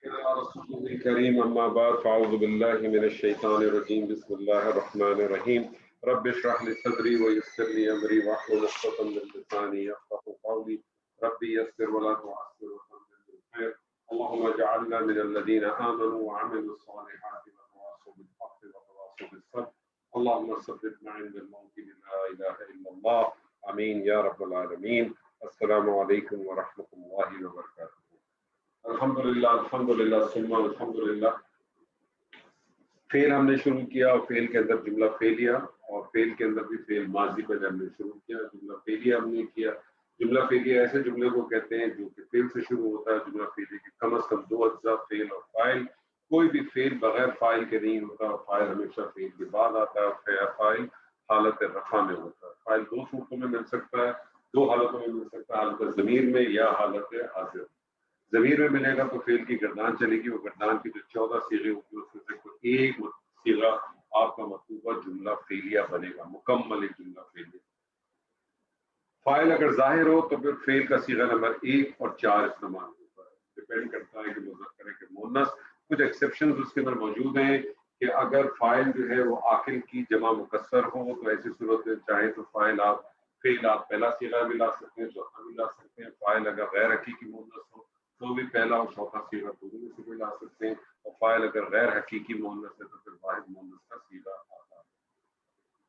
رسول الكريم أما بعد فأعوذ بالله من الشيطان الرجيم بسم الله الرحمن الرحيم رب اشرح لي صدري ويسر لي أمري واحلل عقدة من لساني يفقهوا قولي ربي يسر ولا تعسر وقدر بالخير اللهم اجعلنا من الذين آمنوا وعملوا الصالحات وتواصوا بالحق وتواصوا بالصبر اللهم ثبتنا عند الموت لا إله إلا الله آمين يا رب العالمين. السلام عليكم ورحمة الله وبركاته. الحمدللہ ثم الحمدللہ. فعل ہم نے شروع کیا اور فعل کے اندر جملہ فعلیہ اور فعل کے اندر بھی فعل ماضی پہلے ہم نے شروع کیا. جملہ فعلیہ ہم نے کیا. جملہ فعلیہ ایسے جملے کو کہتے ہیں جو کہ فعل سے شروع ہوتا ہے. جملہ فعلیہ کے کم از کم دو اجزاء فعل اور فاعل. کوئی بھی فعل بغیر فاعل کے نہیں ہوتا اور فاعل ہمیشہ فعل کے بعد آتا ہے اور فاعل حالت رفع میں ہوتا ہے. فاعل دو صورتوں میں مل سکتا ہے, دو حالتوں میں مل سکتا ہے, حالت ضمیر میں یا حالت حاضر. ضمیر میں ملے گا تو فعل کی گردان چلے گی. وہ گردان کی جو 14 صیغے ہوتی ہیں اس میں سے کوئی ایک صیغہ آپ کا مطلوبہ جملہ فعلیہ بنے گا, مکمل ایک جملہ فعلیہ. فاعل اگر ظاہر ہو تو پھر فعل کا صیغہ نمبر 1 اور 4 استعمال ہوتا ہے. ڈپینڈ کرتا ہے کہ مذکر ہے کہ مؤنث. کچھ ایکسیپشنز اس کے اندر موجود ہیں کہ اگر فاعل جو ہے وہ عاقل کی جمع مکسر ہو تو ایسی صورت میں چاہے تو فعل آپ پہلا صیغہ بھی لا سکتے ہیں, چوتھا بھی لا سکتے ہیں. فاعل اگر غیر حقیقی مؤنث ہو تو بھی پہلا اور چوتھا صیغہ دونوں میں سے بھی لا سکتے ہیں. اور فاعل اگر غیر حقیقی مؤنث ہے تو پھر واحد مؤنث کا صیغہ آتا ہے.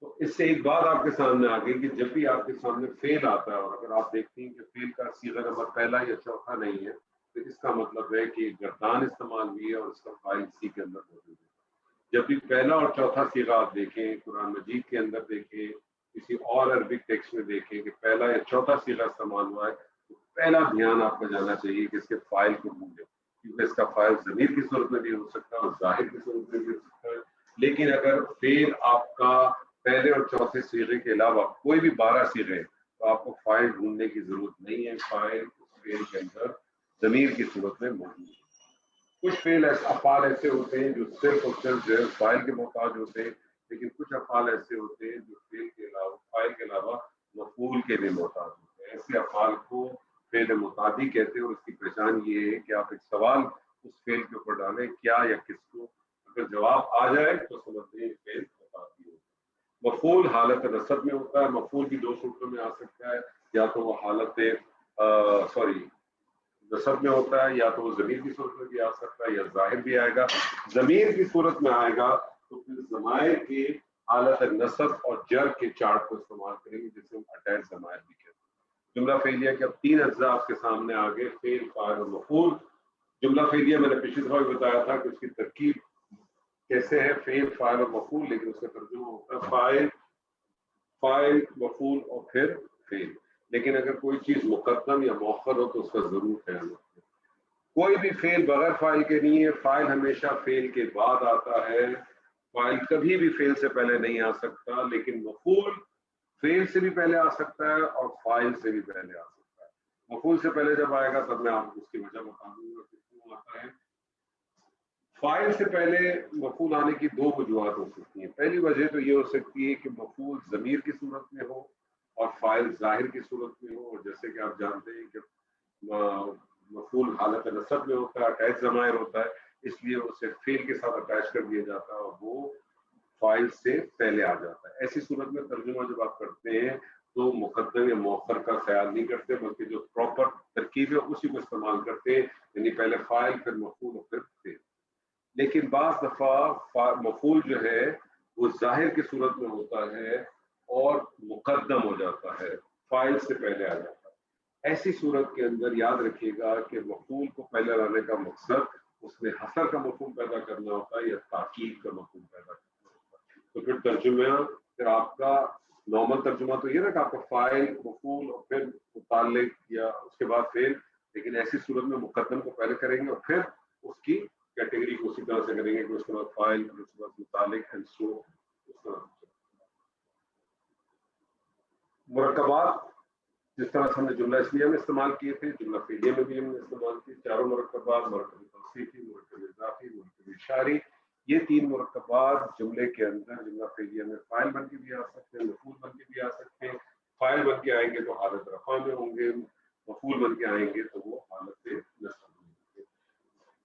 تو اس سے ایک بات آپ کے سامنے آ گئی کہ جب بھی آپ کے سامنے فعل آتا ہے اور اگر آپ دیکھتے ہیں کہ فعل کا صیغہ نمبر پہلا یا چوتھا نہیں ہے تو اس کا مطلب ہے کہ گردان استعمال ہوئی ہے اور اس کا فاعل اسی کے اندر موجود ہے. جب بھی پہلا اور چوتھا صیغہ آپ دیکھیں, قرآن مجید کے اندر دیکھیں, کسی اور عربک ٹیکسٹ میں دیکھیں کہ پہلا یا چوتھا صیغہ استعمال ہوا ہے تو پہلا دھیان آپ کو جانا چاہیے کہ اس کے فاعل کو ڈھونڈیں, کیونکہ اس کا فاعل ضمیر کی صورت میں بھی ہو سکتا ہے اور ظاہر کی صورت میں بھی ہو سکتا ہے. لیکن اگر فعل آپ کا پہلے اور چوتھے صیغے کے علاوہ کوئی بھی 12 صیغے تو آپ کو فاعل ڈھونڈنے کی ضرورت نہیں ہے. فاعل اس فعل کے اندر ضمیر کی صورت میں موجود ہے. کچھ فعل افعال ایسے ہوتے ہیں جو صرف اور صرف جو ہے فاعل کے محتاج ہوتے ہیں, لیکن کچھ افعال ایسے ہوتے ہیں جو فاعل کے علاوہ مفعول کے بھی محتاج ہوتے ہیں. ایسے افعال کو فعل متعدی کہتے ہیں اور اس کی پہچان یہ ہے کہ آپ ایک سوال اس فعل کے اوپر ڈالیں کیا یا کس کو, اگر جواب آ جائے تو سمجھتے ہیں فعل متعدی ہوتا ہے. مفعول حالت نصب میں ہوتا ہے. مفعول بھی دو صورتوں میں آ سکتا ہے, یا تو وہ حالت نصب میں ہوتا ہے یا تو وہ ضمیر کی صورت میں بھی آ سکتا ہے یا ظاہر بھی آئے گا. ضمیر کی صورت میں آئے گا تو پھر ضمائر کی حالت نصب اور جر کے چارٹ کو استعمال کریں گے جسے ہم اٹیچ ضمائر بھی کہتے ہیں. جملہ فعلیہ کے اب 3 اجزاء آپ کے سامنے آ گئے, فعل, فاعل اور مفعول. جملہ فعلیہ میں نے پچھلی دفعہ بھی بتایا تھا کہ اس کی ترکیب کیسے ہے, فعل, فاعل اور مفعول, لیکن اس کا ترجمہ ہوتا ہے فاعل, مفعول اور پھر فعل. لیکن اگر کوئی چیز مقدم یا مؤخر ہو تو اس کا ضرور خیال رکھیں. کوئی بھی فعل بغیر فاعل کے نہیں ہے. فاعل ہمیشہ فعل کے بعد آتا ہے. فاعل کبھی بھی فعل سے پہلے نہیں آ سکتا, لیکن مفعول فعل سے بھی پہلے آ سکتا ہے اور فاعل سے بھی پہلے آ سکتا ہے. مفعول سے پہلے جب آئے گا تب میں آپ کو اس کی وجہ بتا دوں گا کہ کیوں آتا ہے. فاعل سے پہلے مفعول آنے کی 2 وجوہات ہو سکتی ہیں. پہلی وجہ تو یہ ہو سکتی ہے کہ مفعول ضمیر کی صورت میں ہو اور فاعل ظاہر کی صورت میں ہو, اور جیسے کہ آپ جانتے ہیں کہ مفعول حالت نصب میں ہوتا ہے, اٹیچ ضمائر ہوتا ہے, اس لیے اسے فعل کے ساتھ اٹیچ کر دیا جاتا ہے اور وہ فاعل سے پہلے آ جاتا ہے. ایسی صورت میں ترجمہ جب آپ کرتے ہیں تو مقدم یا مؤخر کا خیال نہیں کرتے, بلکہ جو پراپر ترکیب ہے اسی کو استعمال کرتے ہیں, یعنی پہلے فاعل پھر مفعول اور پھر فعل. لیکن بعض دفعہ مفعول جو ہے وہ ظاہر کی صورت میں ہوتا ہے اور مقدم ہو جاتا ہے, فاعل سے پہلے آ جاتا ہے. ایسی صورت کے اندر یاد رکھیے گا کہ مفعول کو پہلے لانے کا مقصد اس میں حصر کا مفہوم پیدا کرنا ہوتا ہے یا تاکید کا مفہوم پیدا کرنا ہوتا ہے. تو پھر ترجمہ, پھر آپ کا نارمل ترجمہ تو یہ نا کہ آپ کا فاعل, مفعول اور پھر متعلق یا اس کے بعد فعل, لیکن ایسی صورت میں مقدم کو پہلے کریں گے اور پھر اس کی کیٹیگری کو اسی طرح سے کریں گے کہ اس کے بعد فاعل, پھر اس کے بعد متعلق اینڈ سو اس طرح. مرکبات جس طرح سے ہم نے جملہ اسمیہ میں استعمال کیے تھے, جملہ فعلیہ میں بھی ہم نے استعمال کیے. چاروں مرکبات, مرکب توصیفی, مرکب اضافی, مرکب اشاری, یہ 3 مرکبات جملے کے اندر جملہ فعلیہ میں فاعل بن کے بھی آ سکتے ہیں, مفعول بن کے بھی آ سکتے ہیں. فاعل بن کے آئیں گے تو حالت رفع میں ہوں گے, مفعول بن کے آئیں گے تو وہ حالت نصب میں ہوں گے.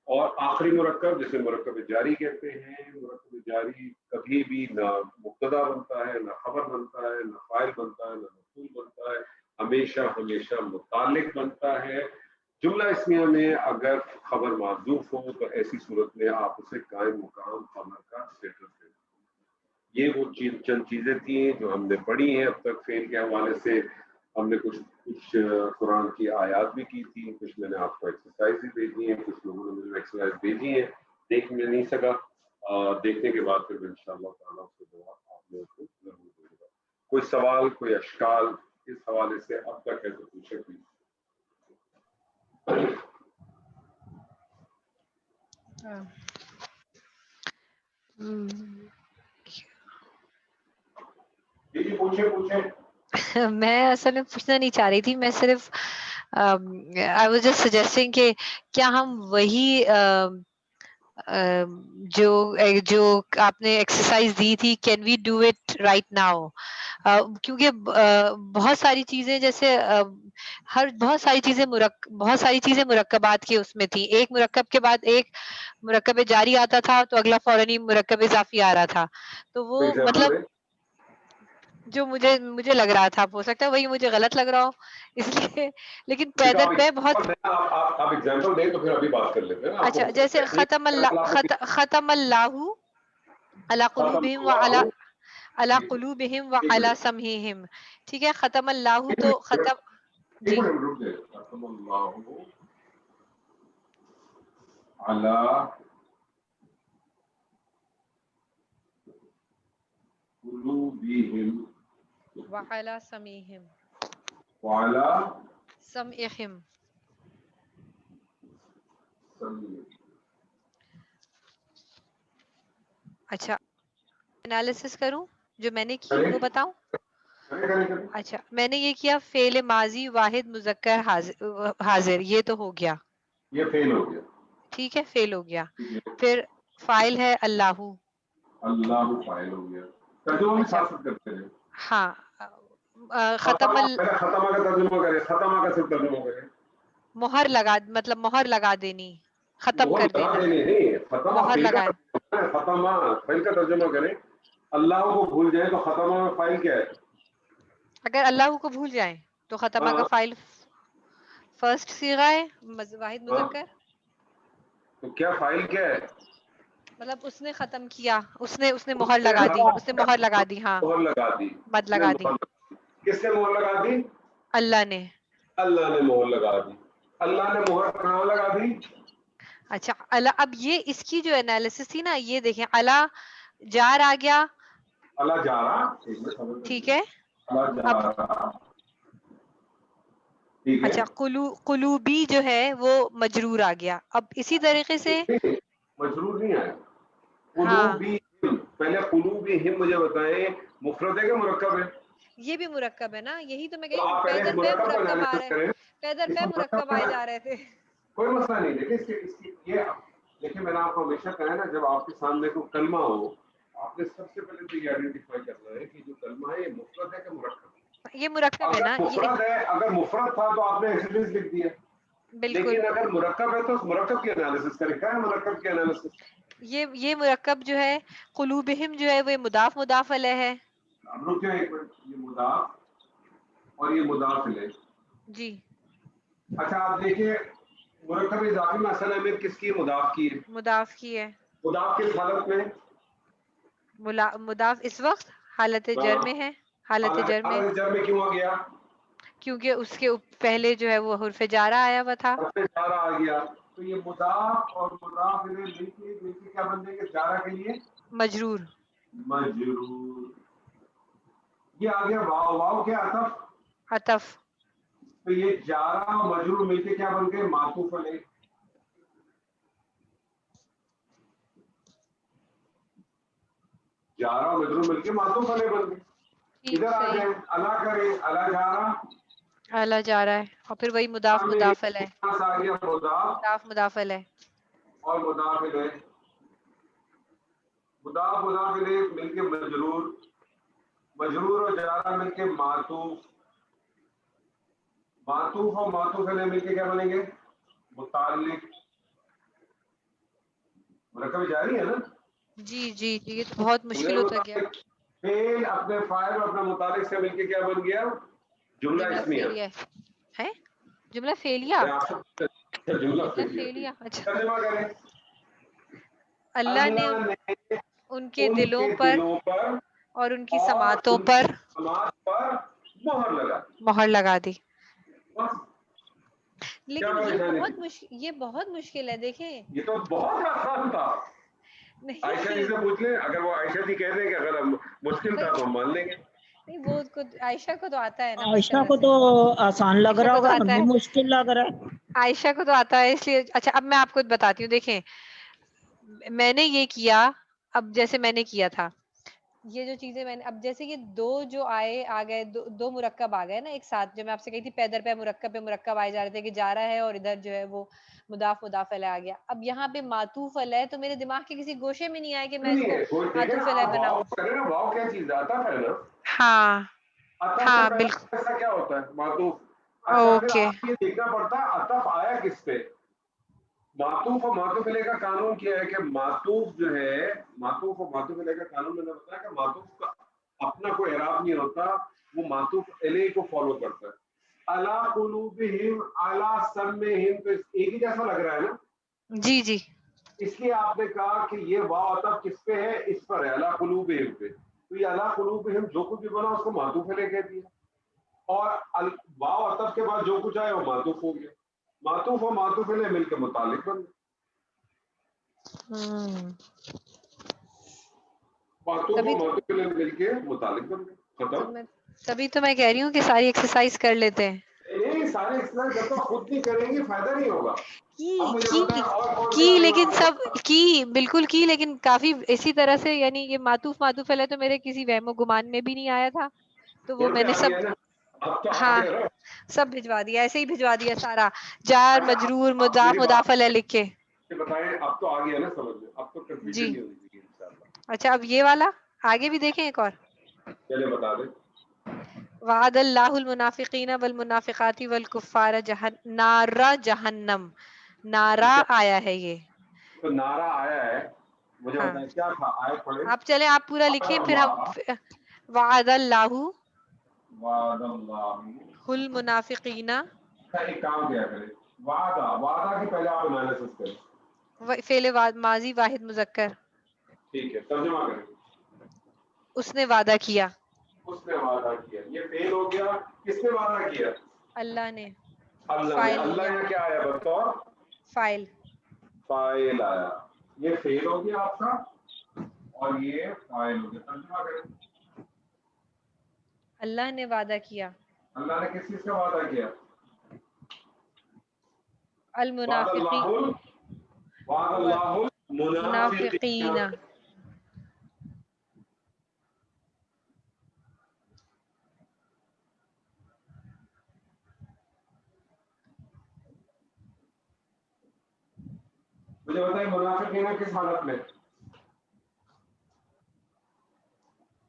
اور آخری مرکب جسے مرکب جاری کہتے ہیں. مرکب جاری کبھی بھی نہ مبتدا بنتا ہے، نہ خبر بنتا ہے، نہ فاعل بنتا ہے، نہ مفعول بنتا ہے، ہمیشہ ہمیشہ متعلق بنتا ہے. جملہ اسمیہ میں اگر خبر محذوف ہو تو ایسی صورت میں آپ اسے قائم مقام خبر کا اسٹیٹس دیں. یہ وہ چند چیزیں تھیں جو ہم نے پڑھی ہیں اب تک فعل کے حوالے سے. ہم نے کچھ قرآن کی آیات بھی کی تھی، کچھ میں نے آپ کو ایکسرسائز بھی بھیجی ہیں، کچھ لوگوں نے مجھے ایکسرسائز بھیجی ہیں، دیکھ میں نہیں سکا. دیکھنے کے بعد پھر انشاءاللہ تعالیٰ اس کے جواب آپ لوگوں کو ضرور دوں گا. کوئی سوال، کوئی اشکال اس حوالے سے اب تک ہے تو پوچھے پلیز. جی پوچھے. میں اصل میں پوچھنا نہیں چاہ رہی تھی، میں صرف آئی واز جسٹ سجیسٹنگ کہ کیا ہم وہی جو آپ نے ایکسرسائز دی تھی، can we do it right now? کیونکہ بہت ساری چیزیں جیسے بہت ساری چیزیں مرکبات کی اس میں تھی. ایک مرکب کے بعد ایک مرکب جاری آتا تھا تو اگلا فوراً مرکب اضافی آ رہا تھا. تو وہ مطلب جو مجھے لگ رہا تھا، ہو سکتا ہے وہی مجھے غلط لگ رہا ہو اس لیے. لیکن پیدر پہ بہت آپ ایگزامپل دیں تو پھر ابھی بات کر لیتے ہیں. اچھا، جیسے ختم اللہ علی قلوبہم وعلی قلوبہم وعلی سمعہم. ٹھیک ہے، ختم اللہ تو ختم جی ختم اللہ علی قلوبہم وعلی سمعہم وعلی سمعہم. اچھا، انالیسس کروں جو میں نے کی وہ بتاؤں. اچھا، میں نے یہ کیا فعل ماضی واحد مذکر حاضر، یہ تو ہو گیا، یہ فعل ہو گیا. ٹھیک ہے، فعل ہو گیا. پھر فاعل ہے اللہ، اللہ فاعل ہو گیا. ترجمہ بھی ساتھ کرتے ہیں. ہاں، ختم ختمہ کا ترجمہ کرے، ختمہ کا صرف ترجمہ کرے. مہر لگا، مطلب مہر لگا دینی، ختم کر دینا. نہیں، ختمہ مہر فعل کا لگائے. ترجمہ ہے، ختمہ فعل کا ترجمہ کرے. اللہ کو بھول جائیں تو ختمہ میں فاعل کیا ہے؟ اگر اللہ کو بھول جائیں تو ختمہ کا فاعل فرسٹ صیغہ ہے واحد مذکر. تو کیا فاعل کیا ہے؟ مطلب اس نے ختم کیا، اس نے مہر لگا دی، اس نے مہر لگا دی. ہاں، مہر لگا دی. مد لگا دی. کس نے مہر لگا دی؟ اللہ نے. اللہ نے مہر لگا دی. اللہ نے مہر کہاں لگا دی؟ اچھا، اللہ. اب یہ اس کی جو انالیسس تھی نا، یہ دیکھیں، اللہ جار آ گیا، اللہ جا رہا، ٹھیک ہے. اللہ جا رہا، اچھا، قلوبی جو ہے وہ مجرور آ گیا. اب اسی طریقے سے مجرور نہیں آیا. ہاں، قلوبی، پہلے قلوبی ہم مجھے بتائیں مفرد ہے کہ مرکب ہے؟ یہ بھی مرکب ہے نا، یہی تو میں تو کہیں آپ پہلے پیدر پہ مرکب کا مرکب آ انالیسس رہے، کریں. پیدر اس پہ مرکب مرکب آئے کا جا رہے تھے. کوئی مسئلہ نہیں. دیکھیں اس کی یہ دیکھیں، میں نے آپ کو ہمیشہ کہا ہے نا، جب آپ کے سامنے کوئی کلمہ ہو آپ نے سب سے پہلے تو یہ آئیڈینٹیفائی کرنا ہے کہ جو کلمہ ہے یہ مفرد ہے کہ مرکب ہے. یہ مرکب ہے نا، مفرد ہے، اگر مفرد تھا تو آپ نے ایکسیڈنٹ لکھ دیا. بالکل. لیکن اگر مرکب ہے تو اس مرکب کی انالیسس کریں. کیا ہے مرکب کی انالیسس؟ یہ مرکب جو ہے قلوبہم جو ہے وہ مضاف مضاف الیہ ہے. اب رکیں ایک منٹ، یہ مضاف اور یہ مضاف الیہ. جی. اچھا آپ دیکھیں مرکب اضافی میں اصل اہمیت کس کی؟ مضاف کی ہے. مضاف کی ہے. مضاف کس حالت میں؟ مضاف اس وقت حالت جر میں ہے. حالت جر میں. حالت جر میں کیوں آ گیا؟ کیونکہ اس کے پہلے جو ہے وہ حرف جارہ آیا ہوا تھا. حرف جارہ آ گیا تو یہ مضاف اور مضاف الیہ مل کے کیا بن جائے گا جارہ کے لیے؟ مجرور. مجرور. یہ آ گیا واو. واو کیا عطف؟ عطف. تو یہ جارہ اور مجرور مل کے کیا بن گئے؟ معطوف علیہ. جارہ اور مجرور مل کے معطوف علیہ بن گئے. ادھر آ جائیں، اللہ کرے، اللہ جارہ، اللہ جا رہا ہے، اور پھر وہی مضاف مضاف الیہ. آ گیا مضاف مضاف الیہ اور مضاف الیہ. مضاف مضاف الیہ مل کے مجرور، مجرور اور جارہ مل کے معطوف، معطوف اور معطوف علیہ مل کے کیا بنیں گے؟ متعلق. مرکب جاری ہے نا. جی جی جی یہ تو بہت مشکل ہوتا گیا. فعل اپنے فاعل اور اپنے متعلق سے مل کے کیا بن گیا؟ جملہ اسمیہ ہے. جملہ فعلیہ. جملہ فعلیہ. اچھا. ترجمہ کریں. اللہ نے ان کے دلوں پر اور ان کی سماعتوں پر مہر لگا دی. لیکن یہ بہت مشکل ہے. دیکھیں یہ تو بہت آسان تھا. عائشہ جی سے پوچھ لیں, اگر وہ عائشہ جی کہہ دیں کہ اگر مشکل تھا تو ہم مان لیں گے. نہیں وہ عائشہ کو تو آتا ہے نا. عائشہ کو تو آسان لگ رہا ہوگا, ہمیں مشکل لگ رہا ہے. عائشہ کو تو آتا ہے اس لیے. اچھا اب میں آپ کو بتاتی ہوں. دیکھیں میں نے یہ کیا, اب جیسے میں نے کیا تھا یہ جو چیزیں میں نے, اب جیسے یہ دو جو آ گئے دو مرکب آ گئے نا ایک ساتھ, جو میں آپ سے کہی تھی پیدر پہ مرکب آئے جا رہے تھے کہ جا رہا ہے اور ادھر جو ہے وہ مضاف علیہ آ گیا. اب یہاں پہ معطوف علیہ تو میرے دماغ کے کسی گوشے میں نہیں آیا کہ میں اس کو معطوف علیہ بناؤں. واو کیا چیز ہے؟ عطف ہے نا. ہاں ہاں بالکل. ایسا کیا ہوتا ہے معطوف؟ اوکے. یہ دیکھنا پڑتا ہے عطف آیا کس پہ. معطوف اور معطوف علیہ کا قانون کیا ہے کہ معطوف جو ہے, معطوف اور معطوف علیہ کا قانون میں نے بتایا کہ معطوف کا اپنا کوئی اعراب نہیں ہوتا, وہ معطوف علیہ کو فالو کرتا ہے. علی قلوبہم علی سمعہم, تو ایک ہی جیسا لگ رہا ہے نا. جی جی. اس لیے آپ نے کہا کہ یہ واو عطف کس پہ ہے؟ اس پر ہے, علی قلوبہم پہ. تو یہ علی قلوبہم جو کچھ بھی بنا اس کو معطوف علیہ کہہ دیا, اور واو عطف کے بعد جو کچھ آئے وہ معطوف ہو گیا. معطوف اور معطوف علیہ مل کے متعلق بن گئے. معطوف اور معطوف علیہ مل کے متعلق بن گئے. ختم. تبھی تو میں کہہ رہی ہوں کہ ساری ایکسرسائز کر لیتے ہیں. نہیں سارے ایکسرسائز جب تک خود نہیں کریں گے فائدہ نہیں ہوگا. لیکن سب کی بالکل کی, لیکن کافی اسی طرح سے, یعنی یہ معطوف علیہ تو میرے کسی وہم و گمان میں بھی نہیں آیا تھا, تو وہ میں نے سب ہاں سب بھجوا دیا, ایسے ہی بھجوا دیا سارا, جار مجرور مضاف علیہ لکھ کے. بتائیں اب تو آ گیا نا سمجھ میں, اب تو کنفیوژن نہیں ہونی چاہیے انشاءاللہ. اچھا اب یہ والا آگے بھی دیکھیں ایک اور. چلے بتا دیں. وعد اللہ المنافقین والمنافقات والکفار نار جہنم. نارا آیا ہے, یہ تو نعرہ آیا ہے, مجھے بتائیں کیا تھا آیت پڑھیں. آپ چلیں آپ پورا لکھیں پھر ہم. وعد اللہ المنافقین. ایک کام کیا کریں, وعدہ کی پہلے آپ انالیسس کریں. فعل ماضی واحد مذکر. ٹھیک ہے, ترجمہ کریں. اس نے وعدہ کیا. اس نے وعدہ کیا, یہ فعل ہو گیا. کس نے وعدہ کیا؟ اللہ نے. اللہ نے. اللہ یہاں کیا آیا بطور فاعل. فاعل آیا. یہ فعل ہو گیا آپ کا اور یہ فاعل ہو گیا. ترجمہ کریں. اللہ نے وعدہ کیا. اللہ نے کس چیز کا وعدہ کیا؟ المنافقین. وعد اللہ المنافقین. مجھے بتائیں منافقین کس حالت میں؟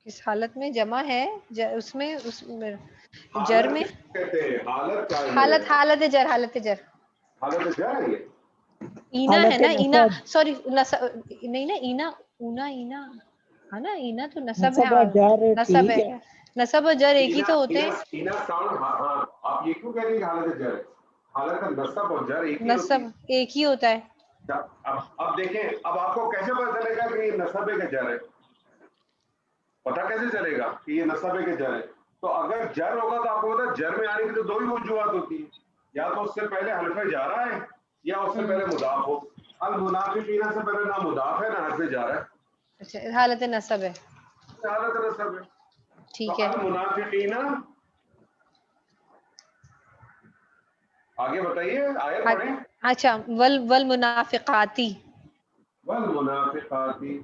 کس حالت میں جمع ہے اس میں جر میں کہتے ہیں حالت کیا ہے؟ حالت جر. حالت جر ہے. اینا ہے نا, اینا سوری نہیں نا, اینا اونا اینا ہے نا, اینا تو نصب ہے. نصب ہے, نصب اور جر ایک ہی تو ہوتے ہیں. اینا ساؤنڈ. ہاں آپ یہ کیوں کہہ رہی ہیں حالت جر ہے؟ حالت کا نصب اور جر نصب ایک ہی ہوتا ہے. اب دیکھیں, اب آپ کو کیسے پتا چلے گا کہ یہ نصب ہے کہ جر ہے؟ پتا کیسے چلے گا کہ یہ نصب ہے کہ جر ہے؟ تو اگر جر ہوگا تو آپ کو پتا جر میں آنے کی تو دو ہی وجوہات ہوتی ہیں, یا تو اس سے پہلے حرف جارہ ہے یا اس سے پہلے مضاف ہو. المنافقین سے پہلے نہ مضاف ہے نہ حرف جارہ ہے. اچھا حالت نصب ہے. حالت نصب ہے. ٹھیک ہے. المنافقین آگے بتائیے آیت پڑھیں. اچھا والمنافقاتی. والمنافقاتی.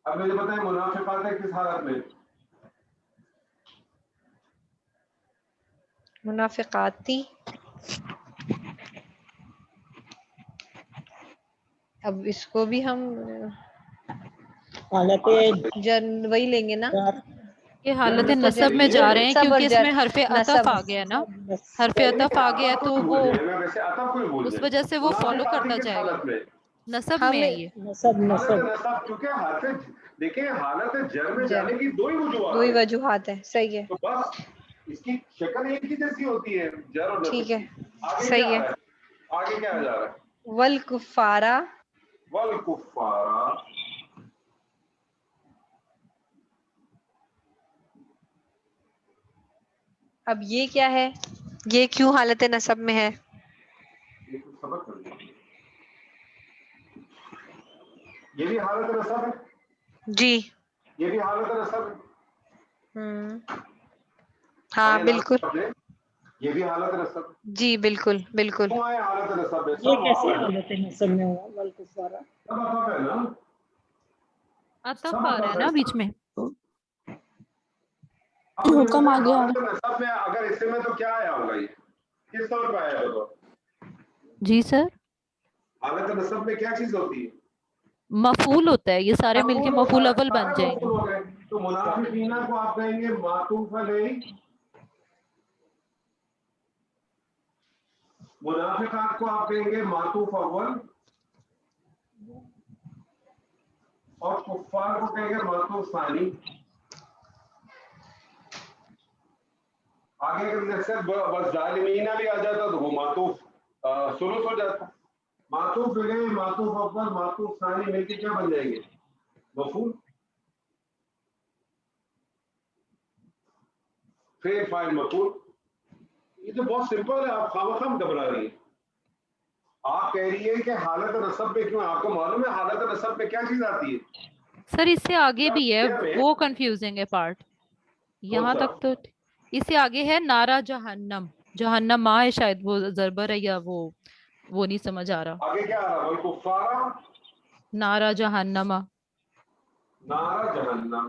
اب مجھے بتائیں منافقات ہے کس حالت میں؟ منافقاتی. اب اس کو بھی ہم حالت وہی لیں گے نا, کہ حالت نصب میں جا رہے ہیں کیونکہ اس میں حرف عطف آ گیا نا, حرف عطف آ گیا تو وہ اس وجہ سے وہ فالو کرتا جائے گا. نصب میں ہے یہ, نصب نصب کیونکہ حالت دیکھیں حالت جر میں جانے کی دو ہی دو ہی وجوہات ہیں. صحیح ہے, تو بس اس کی شکل ایک ہی جیسی ہوتی ہے جر اور نصب. ٹھیک ہے, آگے صحیح کیا ہے. ہے, آگے کیا جا رہا ہے؟ والکفارا, والکفارا. اب یہ کیا ہے, یہ کیوں حالت نصب میں ہے؟ یہ کچھ سبق کر دیں. یہ بھی حالت نصب ہے, جی, یہ بھی حالت نصب ہے. ہاں بالکل, یہ بھی حالت نصب. جی بالکل بالکل. کیوں آئے حالت نصب ہے؟ یہ کیسے حالت نصب میں ہوا والکفارا؟ سب عطف ہے نا, عطف آ رہا ہے نا بیچ میں. حکم آ گیا. حالت نصب میں اگر اس میں تو کیا آیا ہوگا, یہ کس طور پہ آیا ہوگا؟ جی سر, حالت نصب میں کیا چیز ہوتی ہے؟ مفعول ہوتا ہے, یہ سارے مل کے مفعول اول بن جائیں گے. تو منافقین کو آپ کہیں گے معطوف علیہ, منافقات کو آپ کہیں گے معطوف اول, اور کفار کو کہیں گے معطوف ثانی. آگے اگر جیسے بس ظالمین بھی آ جاتا تو وہ معطوف ثلث ہو جاتا. معطوف علیہ, معطوف اول, معطوف ثانی مل کے کیا بن جائیں گے؟ مفعول. فعل فاعل مفعول. یہ تو بہت سمپل ہے, آپ خواہ گھبرا رہی ہیں. آپ کہہ رہی ہے کہ حالت نصب میں کیوں, آپ کو معلوم ہے حالت نصب میں کیا چیز آتی ہے؟ سر اس سے آگے بھی ہے, وہ کنفیوزنگ ہے پارٹ. یہاں تک تو اس سے آگے ہے نارا جہنم, جہنم ماں ہے شاید, وہ ضربر ہے یا وہ نہیں سمجھ آ رہا. آگے کیا آ رہا ہے؟ کفارا نارا جہنم, نارا جہنم.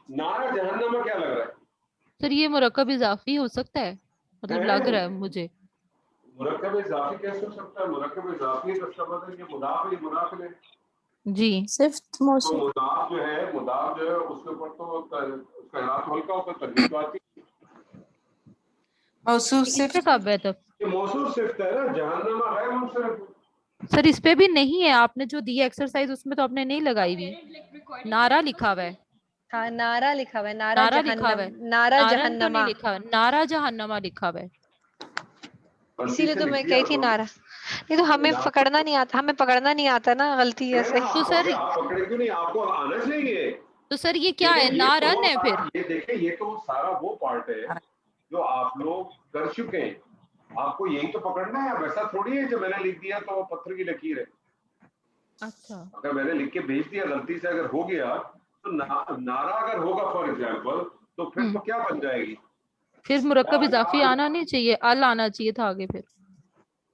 نارا جہنم میں کیا لگ رہا ہے سر؟ یہ مرکب اضافی ہو سکتا ہے, مطلب لگ رہا ہے مجھے. مرکب اضافی کیسے ہو سکتا ہے؟ مرکب اضافی تو اس کا مطلب یہ مضاف ہے. جی صرف تو موصوف. مضاف جو ہے اس کے اوپر تو اس کا اعراب ہلکا ہوتا ہے, تنوین تو آتی ہے. موصوف اس صرف پہ کب ہے تب؟ یہ موصوف صفت ہے نا, جہنم غیر منصرف. سر اس پہ بھی نہیں ہے, آپ نے جو دی ایکسرسائز اس میں تو آپ نے نہیں لگائی ہوئی. نارا لکھا ہوا ہے, ہاں نارا لکھا ہوا ہے, نارا نارا لکھا ہوا ہے, جہنم, نارا نارن تو نہیں جہنما, لکھا, نارا جہنما لکھا ہوا ہے. اسی لیے تو میں کہی تھی نارا. نہیں تو ہمیں پکڑنا نہیں آتا, ہمیں پکڑنا نہیں آتا نا, غلطی ہے. صحیح. تو سر آپ پکڑے کیوں نہیں, آپ کو آنا چاہیے. تو سر یہ کیا ہے, نارن ہے پھر؟ یہ دیکھیں, یہ تو سارا وہ پارٹ ہے جو آپ لوگ کر چکے ہیں. آپ کو یہی تو پکڑنا ہے, ویسا تھوڑی ہے جو میں نے لکھ دیا تو پتھر کی لکیر ہے. اچھا, اگر میں نے لکھ کے بھیج دیا غلطی سے اگر ہو گیا تو نارا اگر ہوگا فار ایگزامپل تو پھر تو کیا بن جائے گی؟ پھر مرکب اضافی آنا نہیں چاہیے, ال آنا چاہیے تھا آگے پھر.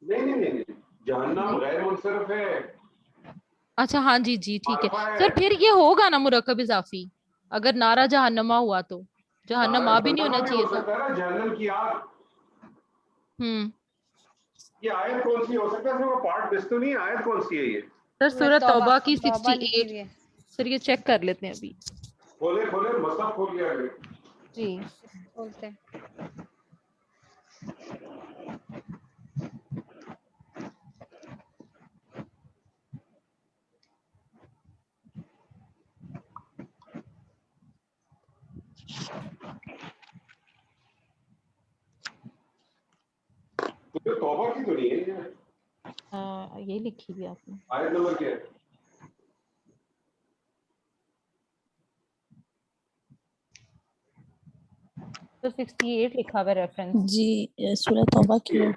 نہیں, جہنم غیر منصرف ہے. اچھا ہاں جی جی ٹھیک ہے سر. پھر یہ ہوگا نا مرکب اضافی, اگر نارا جہنما ہوا تو جہنما بھی نہیں ہونا چاہیے تھا. جہنم کی آگ, یہ آیت کون سی ہو سکتا ہے؟ وہ پارٹ دس تو نہیں, آیت کون سی ہے یہ؟ سر سورۃ توبہ کی توبہ لکھی 68. ہوئی ہے. سر یہ چیک کر لیتے ہیں ابھی. کھولے مصحف کھول لیا ہے. جی بولتے ہیں. توبہ کی تو نہیں ہے, یہی لکھی ہوئی آپ نے. آیت نمبر کیا ہے؟ تو 68 لکھا ہوا ریفرنس. جی سورہ توبہ کی ہے.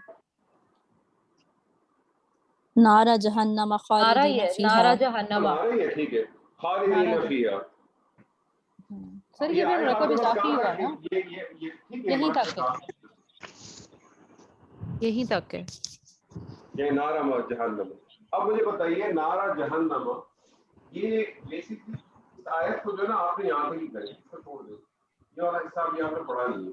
نارا جہنم نارا خالدین یہ فیہا. نارا جہنما. نارا ہی ہے, ٹھیک ہے, خالدین فیہا. سر یہ پھر مرکب اضافی ہوا نا, یہیں تک ہے, یہیں تک ہے. یہ نارا جہنم. اب مجھے بتائیے نارا جہنم, یہ بیسکلی اس آیت کو جو نا آپ نے یہاں پہ ہی کریں, اس کو چھوڑ دیں, یہ والا حصہ بھی آپ نے پڑھا نہیں ہے.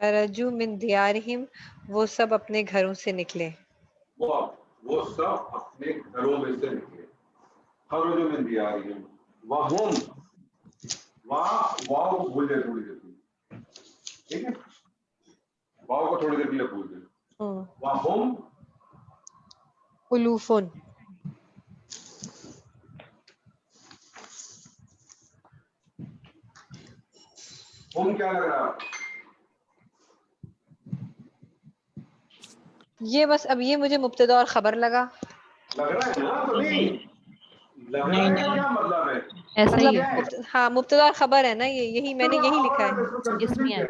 خرجوا من دیارہم، وہ سب اپنے گھروں سے نکلے. وہ سب اپنے گھروں میں سے نکلے. خرجوا من دیارہم وہم، واو کو بھول جائے تھوڑی دیر کے لیے، ٹھیک ہے، واو کو تھوڑی دیر کے لیے بھول جائے. وہم الوفن. ہم کیا لگ رہا ہے؟ یہ بس اب یہ مجھے مبتدا اور خبر لگا. لگ رہا ہے نا؟ تو نہیں لگ رہا ہے کا کیا مطلب ہے؟ ایسا ہی ہے. مطلب ہاں مبتدا اور خبر ہے نا، یہی میں نے یہی لکھا ہے. اس میں ہے.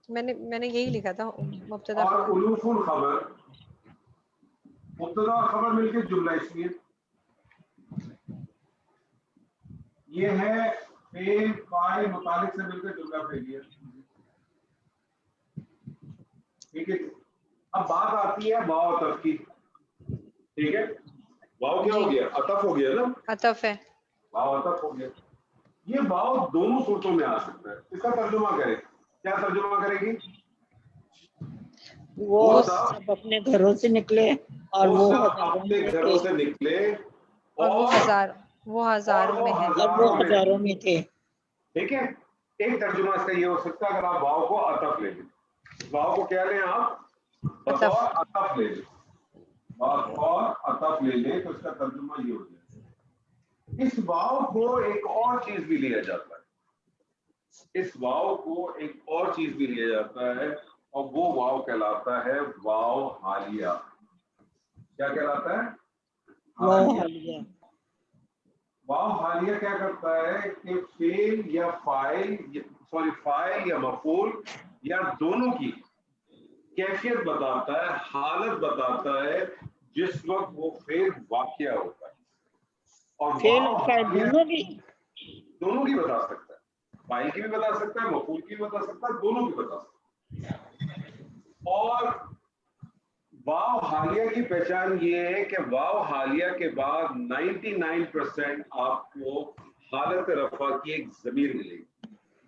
میں نے یہی لکھا تھا مبتدا اور خبر. الوف الخبر، مبتدا اور خبر مل کے جملہ اسمیہ. یہ ہے فعل فاعل متعلق سے مل کے جملہ فعلیہ. ٹھیک ہے، اب بات آتی ہے واو عطف کی. ٹھیک ہے، واو کیا ہو گیا؟ عطف ہو گیا نا. عطف ہے. واو عطف ہو گیا. یہ واو دونوں صورتوں میں آ سکتا ہے. اس کا ترجمہ کریں، کیا ترجمہ کرے گی؟ وہ سب اپنے گھروں سے نکلے اور وہ اپنے گھروں سے نکلے اور وہ ہزاروں میں ہیں. اور وہ ہزاروں میں تھے. ٹھیک ہے، ایک ترجمہ اس کا یہ ہو سکتا ہے اگر آپ واو کو عطف لے لیں. واو کو کیا لیں آپ؟ بطور عطف لے لیں. بطور عطف لے لیں تو اس کا ترجمہ یہ ہو جائے. اس واو کو ایک اور چیز بھی لیا جاتا ہے. اس واو کو ایک اور چیز بھی لیا جاتا ہے اور وہ واو کہلاتا ہے واو حالیہ. کیا کہلاتا ہے؟ حالیہ. واو حالیہ کیا کرتا ہے کہ فعل یا فاعل یا مفعول یا دونوں کی کیفیت بتاتا ہے، حالت بتاتا ہے جس وقت وہ فعل واقعہ ہوتا ہے. اور فعل اور فاعل دونوں کی بتا سکتا ہے. فاعل کی بھی بتا سکتا ہے، مفعول کی بھی بتا سکتا ہے، دونوں کی بتا سکتا ہے. اور واو حالیہ کی پہچان یہ ہے کہ واو حالیہ کے بعد 99% آپ کو حالت رفع کی ایک ضمیر ملے گی.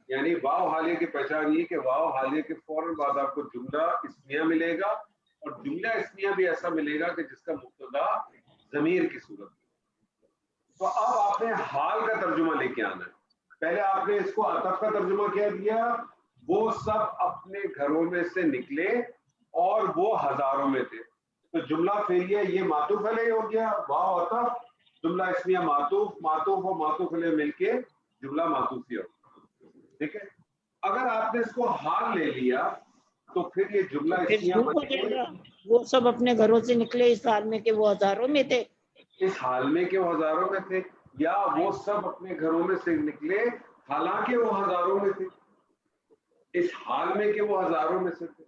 یعنی واو حالیہ کی پہچان یہ کہ واو حالیہ کے فوراً بعد آپ کو جملہ اسمیہ ملے گا، اور جملہ اسمیہ بھی ایسا ملے گا کہ جس کا مبتدا ضمیر کی صورت میں. تو اب آپ نے حال کا ترجمہ لے کے آنا ہے. پہلے آپ نے اس کو عطف کا ترجمہ کیا دیا، وہ سب اپنے گھروں میں سے نکلے اور وہ ہزاروں میں تھے. تو جملہ فعلیہ یہ معطوف علیہ ہو گیا، واو عطف، جملہ اسمیہ معطوف و معطوف علیہ مل کے جملہ معطوفیہ. ٹھیک ہے، اگر آپ نے اس کو حال لے لیا تو پھر یہ جملہ اسمیہ ہو جائے گا. وہ سب اپنے گھروں سے نکلے اس حال میں کہ وہ ہزاروں میں تھے. اس حال میں کہ وہ ہزاروں میں تھے، یا وہ سب اپنے گھروں میں سے نکلے حالانکہ وہ ہزاروں میں تھے. اس حال میں کہ وہ ہزاروں میں سے تھے.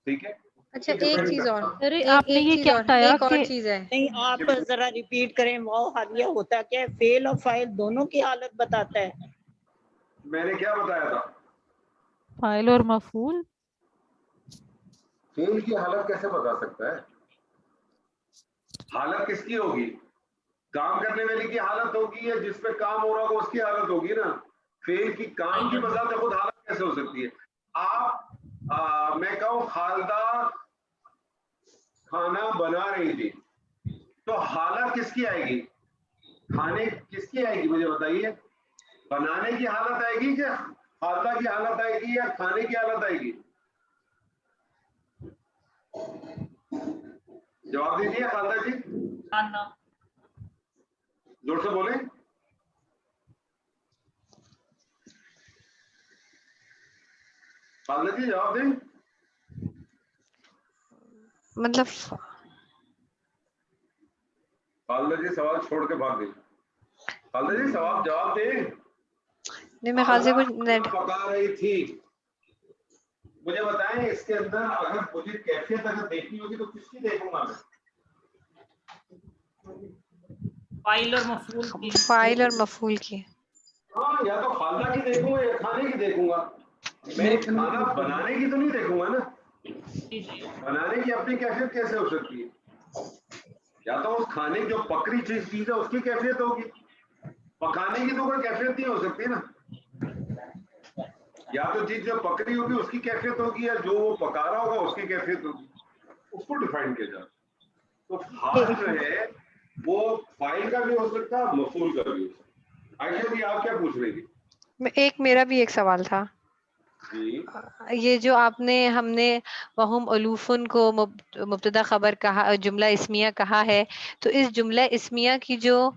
ٹھیک ہے. اچھا ایک چیز اور، ارے آپ نے یہ کیا بتایا ایک اور کہ چیز ہے. نہیں آپ ذرا ریپیٹ کریں. واو حالیہ ہوتا کیا ہے؟ فعل اور فاعل دونوں کی حالت بتاتا ہے. میں نے کیا بتایا تھا؟ فاعل اور مفعول. فعل کی حالت کیسے بتا سکتا ہے؟ حالت کس کی ہوگی؟ کام کرنے والے کی حالت ہوگی یا جس پہ کام ہو رہا ہوگا اس کی حالت ہوگی نا. فعل کی کام کی بذات خود حالت کیسے ہو سکتی ہے؟ آپ میں کہوں خالدہ کھانا بنا رہی تھی تو حالت کس کی آئے گی؟ کھانے کس کی آئے گی مجھے بتائیے. بنانے کی حالت آئے گی کہ خالدہ کی حالت آئے گی یا کھانے کی حالت آئے گی؟ جواب دیجیے خالدہ جی، زور سے بولیں. خالدہ جی جواب دیں. مطلب خالدہ جی سوال چھوڑ کے بھاگ گئی. خالدہ جی جواب دیں. نہیں میں خیال سے کچھ پکا رہی تھی. مجھے بتائیں اس کے اندر اگر مجھے کیفیت اگر دیکھنی ہوگی تو کس کی دیکھوں گا میں؟ فاعل اور مفعول کی. ہاں یا تو خالدہ کی دیکھوں گا یا کھانے کی دیکھوں گا. میں کھانا بنانے کی تو نہیں دیکھوں گا نا. بنانے کی اپنی کیفیت کیسے ہو سکتی ہے؟ یا تو اس کھانے جو پکری چیز ہے اس کی کیفیت ہوگی، پکانے کی تو کوئی کیفیت نہیں ہو سکتی نا. یا تو چیز جو پکڑی ہوگی اس کی کیفیت ہوگی یا جو وہ پکا رہا ہوگا اس کی کیفیت ہوگی, اس کو ڈیفائن کیا جاتا ہے. تو حال جو ہے وہ فائل کا بھی ہو سکتا ہے, مفعول کا بھی ہو سکتا ہے. عائشہ جی آپ کیا پوچھ رہے تھے؟ میرا بھی ایک سوال تھا. جی یہ جو ہم نے وہم الوفن کو مبتدا خبر کہا, جملہ اسمیہ کہا ہے, تو اس جملہ اسمیہ کی جو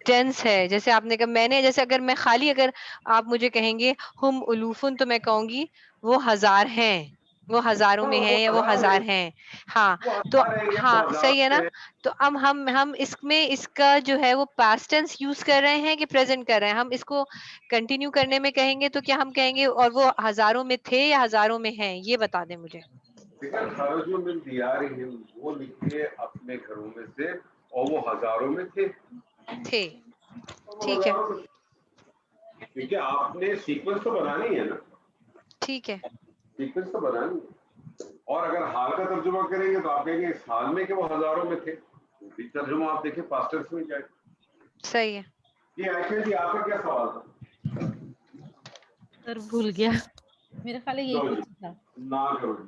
ٹینس ہے, جیسے آپ نے کہا, میں نے جیسے اگر میں خالی اگر آپ مجھے کہیں گے ہم الوفن تو میں کہوں گی وہ ہزار ہیں, وہ ہزاروں میں ہیں یا وہ ہزار ہیں. ہاں تو ہاں صحیح ہے نا. تو اب ہم اس میں اس کا جو ہے وہ پاسٹ ٹینس یوز کر رہے ہیں کہ پریزنٹ کر رہے ہیں. ہم اس کو کنٹینیو کرنے میں کہیں گے تو کیا ہم کہیں گے اور وہ ہزاروں میں تھے یا ہزاروں میں ہیں, یہ بتا دیں مجھے. خرجوں من دیارہم, وہ نکلے اپنے گھروں میں سے اور وہ ہزاروں میں تھے. تھے, ٹھیک ہے کیونکہ آپ نے سیکوینس تو بنانی ہے نا, ٹھیک ہے. سیکوینس تو بنانی ہے. اور اگر حال کا ترجمہ کریں گے تو آپ کہیں گے اس حال میں کہ وہ ہزاروں میں تھے, ترجمہ آپ دیکھیں پاسٹ ٹینس میں جائے. صحیح ہے. یہ عائشہ جی آپ کا کیا سوال تھا؟ سر بھول گیا, میرا خیال ہے یہی چلو کچھ جی, تھا, نہ کرو جی.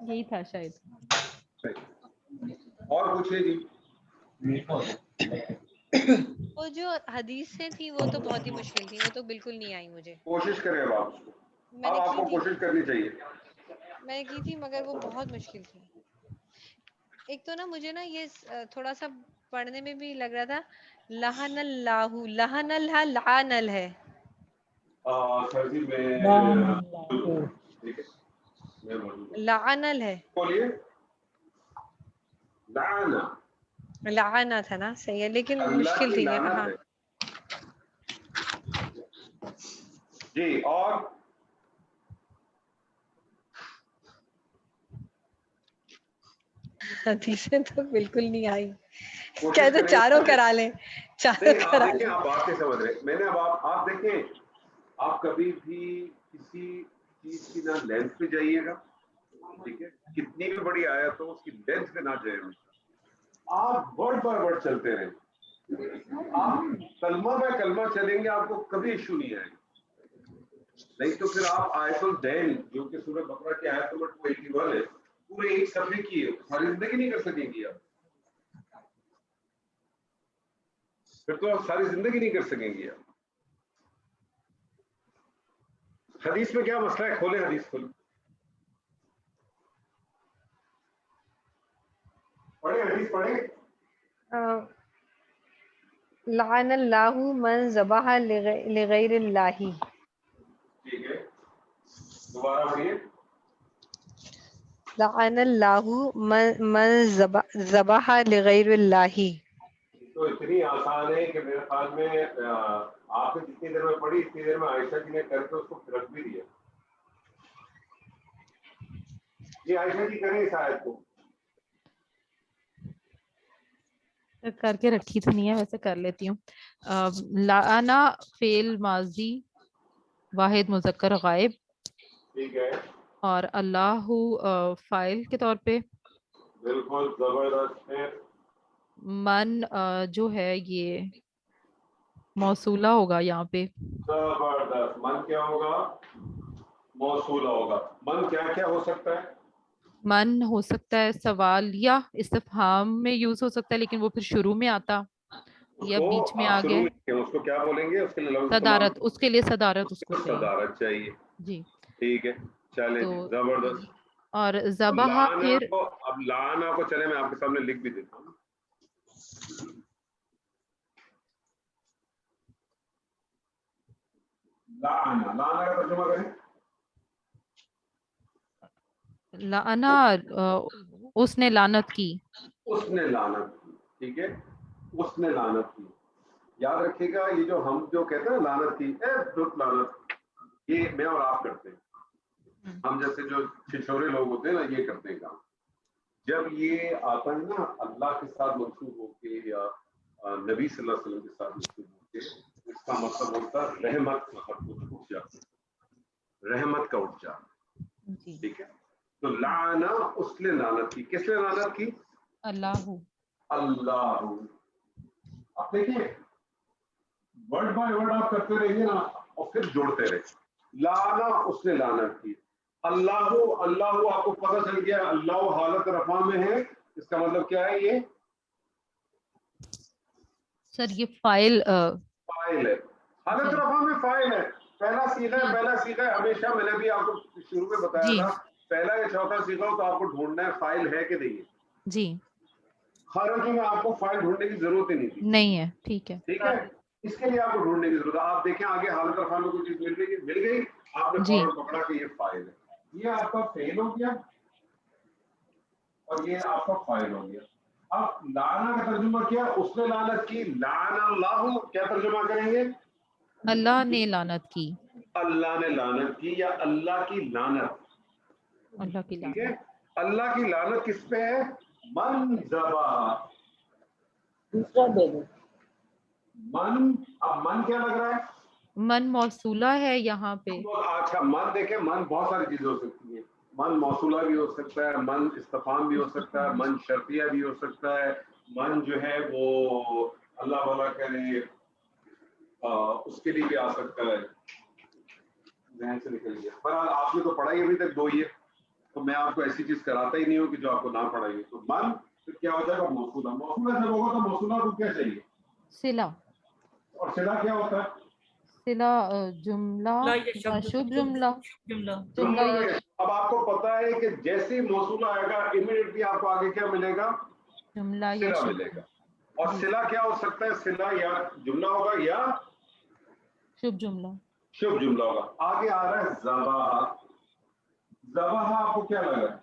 یہی تھا شاید. اور پوچھے جی. وہ جو حدیثیں تھیں وہ تو بہت ہی مشکل تھیں, وہ تو بالکل نہیں آئی مجھے. کوشش کریں اب آپ اس کو, میں اب نے آپ کی کو تھی, کوشش کرنی چاہیے. میں نے کی تھی مگر وہ بہت مشکل تھی. ایک تو نا مجھے نا یہ تھوڑا سا پڑھنے میں بھی لگ رہا تھا, لہن اللہ, لہن اللہ لعن ال ہے. سر جی میں ٹھیک ہے, میں موجود ہوں. لعن ال ہے, بولیے. لعنا, لعنا تھا نا, صحیح ہے, لیکن اللہ مشکل کی تھی. لعنت ہاں ہے جی. اور حدیثیں تو بالکل نہیں آئی. کوشش کہہ دو کریں چاروں گے. کرا لیں, چاروں نہیں آپ کرا دیکھیں, لیں. آپ بات نہیں سمجھ رہے. میں نے اب آپ دیکھیں, آپ کبھی بھی کسی چیز کی نہ لینتھ پہ جائیے گا, ٹھیک ہے, کتنی بھی بڑی آیت ہو اس کی لینتھ پہ نہ جائیں. آپ ورڈ بائی ورڈ چلتے رہیں, آپ کلمہ بائی کلمہ چلیں گے, آپ کو کبھی ایشو نہیں آئے گا. نہیں تو پھر آپ آیت الدین جو کہ سورہ بقرہ کی آیت نمبر 281 ہے, پورے ایک صفحے کی ہے, ساری زندگی نہیں کر سکیں گی آپ. پھر تو آپ ساری زندگی نہیں کر سکیں گے آپ. حدیث میں کیا مسئلہ ہے؟ کھولیں حدیث, کھولیں, پڑھیں حدیث پڑھیں. لعن اللہ من ذبح لغیر اللہ. ٹھیک ہے, دوبارہ پڑھیے. لعن اللہ من ذبح لغیر اللہ. تو اتنی آسان ہے کہ میرے خیال میں آپ نے جتنی دیر میں پڑھی اتنی دیر میں عائشہ جی نے کر کے اس کو پھرک بھی دیا. یہ عائشہ جی کریں اس آیت کو. کر کے رکھی تو نہیں ہے, ویسے کر لیتی ہوں. لعنا فعل ماضی واحد مذکر غائب, ٹھیک ہے, اور اللہ فاعل کے طور پہ, بالکل زبردست ہے. من جو ہے یہ موصولہ ہوگا یہاں پہ. زبردست. من کیا ہوگا؟ موصولہ ہوگا. من کیا کیا ہو سکتا ہے؟ من ہو سکتا ہے سوال یا استفہام میں یوز ہو سکتا ہے, لیکن وہ پھر شروع میں آتا اس یا کو بیچ میں آپ آ شروع گئے. میں اس کو کیا بولیں گے؟ اس کے لیے لفظ صدارت, اس کے لیے صدارت اس کو چاہیے. صدارت چاہیے. جی, ٹھیک ہے, چلے تو جی, زبردست. اور ذبح لانا پھر کو, اب لانا کو چلے میں آپ کے سامنے لکھ بھی دیتا ہوں. لانا, لانا کا ترجمہ کریں. لانا اس نے لعنت کی. اس نے لعنت کی, ٹھیک ہے, اس نے لعنت کی. یاد رکھیے گا, یہ جو ہم جو کہتے ہیں نا لعنت کی, لعنت, یہ میں اور آپ کرتے ہیں. ہم جیسے جو چھچورے لوگ ہوتے ہیں نا, یہ کرتے ہیں کام. جب یہ آتا ہے نا اللہ کے ساتھ منسوب ہو کے یا نبی صلی اللہ علیہ وسلم کے ساتھ منسوب ہو کے, اس کا مطلب ہوتا ہے رحمت کا اٹھ جانا, رحمت کا اٹھ جانا. ٹھیک ہے, تو لعنا اس نے لعنت کی. کس نے لعنت کی؟ اللہ. اللہ. اب دیکھیں ورڈ بائی ورڈ آپ کرتے رہیے نا, اور پھر جوڑتے رہے. لانا اس نے لعنت کی. اللہ اللہ آپ کو پتہ چل گیا اللہ حالت رفع میں ہے, اس کا مطلب کیا ہے؟ یہ سر یہ فائل فاعل ہے, حالت رفع میں فاعل ہے. پہلا صیغہ ہے ہمیشہ, میں نے بھی آپ کو شروع میں بتایا تھا پہلا یا چوتھا صیغہ ہو تو آپ کو ڈھونڈنا ہے فاعل ہے کہ نہیں ہے. جی خارجی میں آپ کو فاعل ڈھونڈنے کی ضرورت ہی نہیں تھی. نہیں ہے, ٹھیک ہے. ٹھیک ہے, اس کے لیے آپ کو ڈھونڈنے کی ضرورت ہے. آپ دیکھیں آگے حالت رفع میں کوئی چیز مل گئی آپ نے جی فوراً پکڑا کہ یہ فاعل ہے. یہ آپ کا فعل ہو گیا اور یہ آپ کا فاعل ہو گیا. اب لانا کا ترجمہ کیا؟ اس نے لعنت کی. لعن اللہ کیا ترجمہ کریں گے؟ اللہ نے لعنت کی. اللہ نے لعنت کی یا اللہ کی لعنت. اللہ کی ٹھیک ہے, لعنت. اللہ کی لعنت کس پہ ہے؟ من ذبح. دوسرا دے دو. من, اب من کیا لگ رہا ہے؟ من موصولہ ہے یہاں پہ. اچھا من دیکھیں, من بہت ساری چیزیں ہو سکتی ہیں. من موصولہ بھی ہو سکتا ہے, من استفہام بھی ہو سکتا ہے, من شرطیہ بھی ہو سکتا ہے, من جو ہے وہ اللہ والا کرے اس کے لیے بھی آ سکتا ہے. ذہن سے نکل گیا. بہرحال آپ نے تو پڑھائی ابھی تک دو ہی ہے, تو میں آپ کو ایسی چیز کراتا ہی نہیں ہوں کہ جو آپ کو نہ پڑھائی. تو من پھر کیا ہو جائے گا؟ موصولہ. موصولہ جب ہوگا تو موصولہ کو کیا چاہیے؟ صلہ. اور صلہ کیا ہوتا ہے؟ صلہ جملہ یا شبہ جملہ. جملہ یا اب آپ کو پتا ہے کہ جیسے ہی موصولہ آئے گا امیڈیٹلی آپ کو آگے کیا ملے گا؟ جملہ یا صلہ ملے گا. اور صلہ کیا ہو سکتا ہے؟ صلہ یا جملہ ہوگا یا شبہ جملہ. شبہ جملہ ہوگا. آگے آ رہا ہے ذبح. ذبح آپ کو کیا لگا؟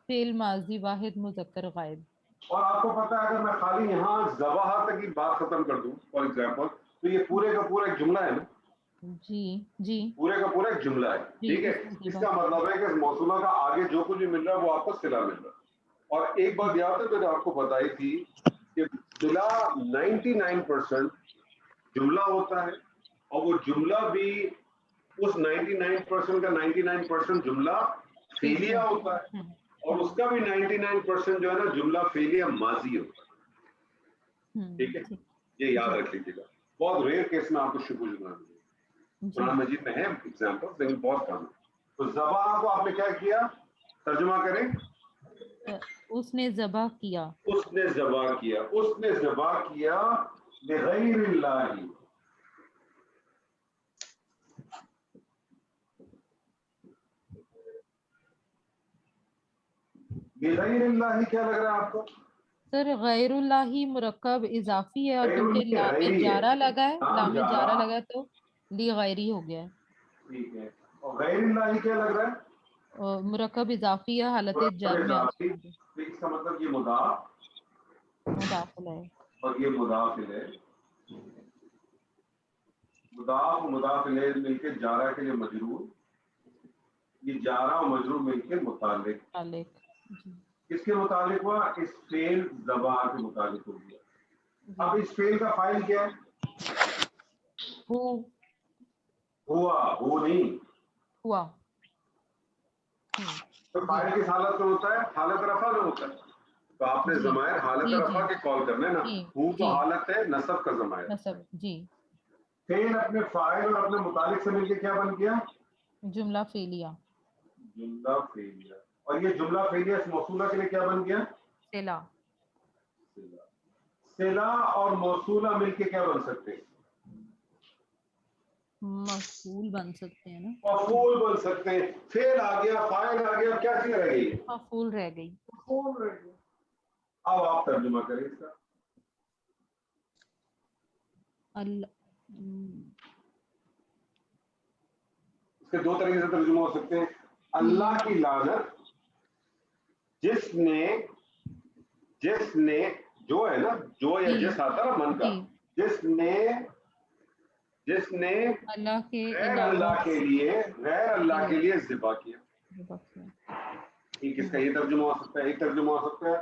فعل ماضی واحد مذکر غائب. اور آپ کو پتا ہے اگر میں خالی یہاں ذبح تک کی بات ختم کر دوں فار ایگزامپل تو یہ پورے کا پورا ایک جملہ ہے نا. جی جی پورے کا پورا ایک جملہ ہے. ٹھیک ہے, اس کا مطلب ہے کہ موصولہ کا آگے جو کچھ بھی مل رہا ہے وہ آپ کو صلہ مل رہا ہے. اور ایک بات یاد ہے میں نے آپ کو بتائی تھی کہ صلہ 99% جملہ ہوتا ہے, اور وہ جملہ بھی اس 99% کا 99% جملہ فعلیہ ہوتا ہے, اور اس کا بھی 99% جو ہے نا جملہ فعلیہ ماضی ہوتا ہے. ٹھیک ہے, یہ یاد رکھ لیجیے گا. بہت ریئر کیس میں آپ کو شبہ جملہ ملے گا. قرآن مجید میں ہے ایگزامپل لیکن بہت کم ہے. تو ذبح کو آپ نے کیا کیا؟ ترجمہ کریں. اس نے ذبح کیا. اس نے ذبح کیا. اس نے ذبح کیا لغیر اللہ. غیر اللہ کیا لگ رہا ہے آپ کو؟ سر غیر اللہ ہی مرکب اضافی ہے, اور کیونکہ لام جارہ لگا ہے, لام جارہ لگا ہے تو لی غیری ہو گیا ہے. ٹھیک ہے, اور غیر اللہ کیا لگ رہا ہے؟ مرکب اضافی ہے, حالت جر میں. اس کا مطلب یہ مضاف مداخل ہے اور یہ مضاف ہے. مضاف و مضاف الیہ مل کے جارہ کے لیے مجرور, یہ جارہ و مجرور مل کے متعلق. کس کے متعلق ہوا؟ اس فعل ذبح کے متعلق ہو گیا. اب اس فعل کا فاعل کیا ہے؟ ہوا. ہو نہیں ہوا. تو فاعل کس حالت میں ہوتا ہے؟ حالت رفع میں ہوتا ہے. تو آپ نے ضمائر حالت رفع کے کال کرنے نا. ہو تو حالت ہے نصب کا ضمائر. نصب. جی. فعل اپنے فاعل اور اپنے متعلق سے مل کے کیا بن گیا؟ جملہ فعلیہ. جملہ فعلیہ. اور یہ جملہ فعلیہ اس موصولہ کے لیے کیا بن گیا؟ صلہ. صلہ اور موصولہ مل کے کیا بن سکتے ہیں؟ مفعول بن سکتے ہیں نا. مفعول بن سکتے ہیں. فعل آ گیا, فاعل آ گیا, کیا چیز رہ گئی؟ مفعول رہ گئی. مفعول رہ گیا. اب آپ ترجمہ کریں اس کا. اس کے دو طریقے سے ترجمہ ہو سکتے ہیں. اللہ کی لعنت جس نے جو ہے نا, جو یا جس آتا نا من کا, جس نے اللہ کے غیر اللہ کے لیے ذبح کیا. اس کا یہ ترجمہ ہو سکتا ہے. ایک ترجمہ ہو سکتا ہے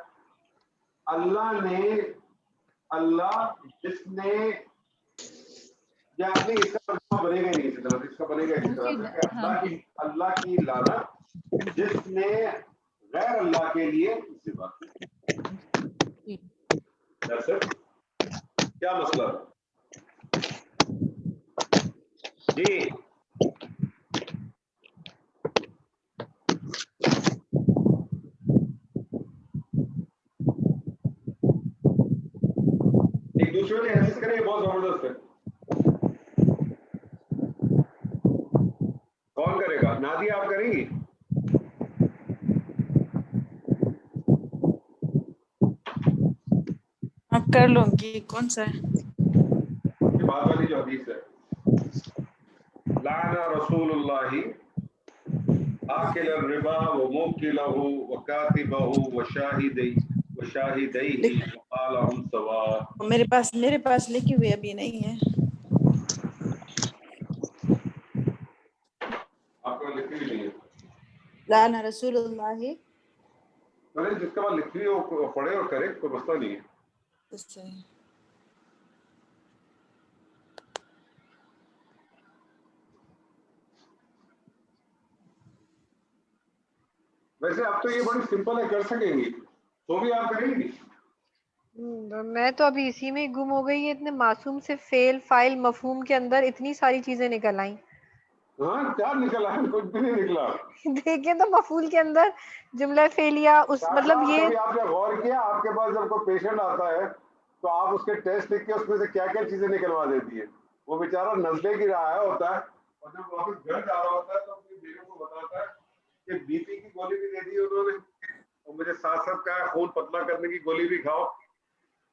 اللہ جس نے, یا نہیں اس کا ترجمہ بنے گا نہیں اسی طرح سے. اس کا بنے گا اسی طرح سے اللہ کی لعنت جس نے غیر اللہ کے لیے ذبح کیا. کیا مسئلہ؟ جی ایک دوسرے نے ایسے کریں، یہ بہت زبردست ہے. کون کرے گا؟ نادیہ آپ کریں گی؟ آپ کر لوں گی. کون سا ہے؟ یہ بعد والی جو حدیث ہے، لعن رسول اللہ آکل الربا وموکلہ وکاتبہ وشاہدیہ وقال ہم سواء. میرے پاس لکھی ہوئی ابھی نہیں ہے. آپ کو لکھی ہوئی نہیں ہے؟ لعن رسول اللہ. میں جس کے بعد لکھی ہوئی وہ پڑھے اور کرے، کوئی مسئلہ نہیں ہے. اس سے ویسے اب تو یہ بڑی سمپل ہے، کر سکیں گی. تو بھی آپ کریں گی؟ میں تو ابھی اسی میں گم ہو گئی. اتنے معصوم سے فعل فاعل مفہوم کے اندر اتنی ساری چیزیں نکل آئیں. ہاں کیا نکلا ہے؟ کچھ بھی نہیں نکلا. دیکھیں تو مفعول کے اندر جملہ فعلیہ اس مطلب یہ کبھی آپ نے غور کیا آپ کے پاس جب کوئی پیشنٹ آتا ہے تو آپ اس کے ٹیسٹ لکھ کے اس میں سے کیا کیا چیزیں نکلوا دیتی ہے؟ وہ بیچارہ نزلے کی رہا ہوتا ہے اور جب واپس گھر جا رہا ہوتا ہے تو اپنی بیوی کو بتاتا ہے کہ بی پی کی گولی بھی دے دی انہوں نے اور مجھے ساتھ ساتھ کہا خون پتلا کرنے کی گولی بھی کھاؤ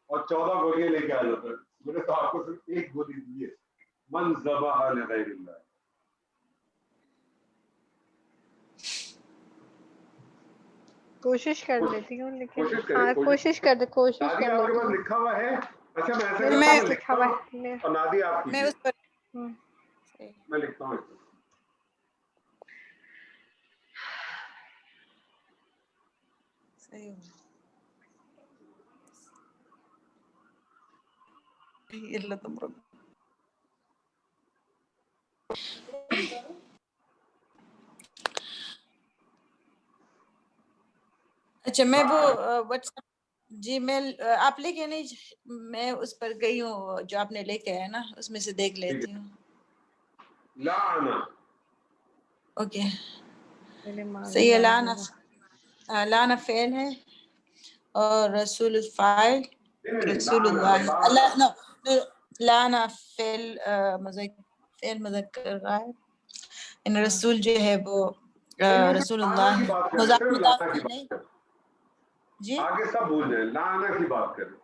اور 14 گولیاں لے کے آ جاتا ہے. میں نے تو آپ کو صرف ایک گولی دی ہے. من ذبح لغیر اللہ. کوشش کر لیتی ہوں لیکن کوشش کریں، ہاں کوشش کر نادیہ کر آپ کے لیتی پاس ہوں. لکھا ہوا ہے؟ اچھا میں ایسا میرے کرتا ہوں، پاس میں لکھا لکھتا ہوا ہوں ہے. اور نادیہ آپ میں کیجیے. اس پر میں لکھتا ہوں. صحیح اللہ تم رب. اچھا میں وہ واٹس جی میں آپ لے کے نہیں، میں اس پر گئی ہوں جو آپ نے لے کے آیا نا اس میں سے دیکھ لیتی ہوں. لعنہ اوکے میرے ماضی صحیح ہے. واحد میں. لعنہ فعل ہے اور رسول فاعل. رسول اللہ اللہ نو لعنہ فعل مذکر غائب. ان رسول جو ہے وہ رسول اللہ لعنہ کی بات کریں، مضاف صرف مضاف لعنہ کی نہیں. بات کریں. جی آگے سب بھول جائیں، لعنہ کی بات کریں.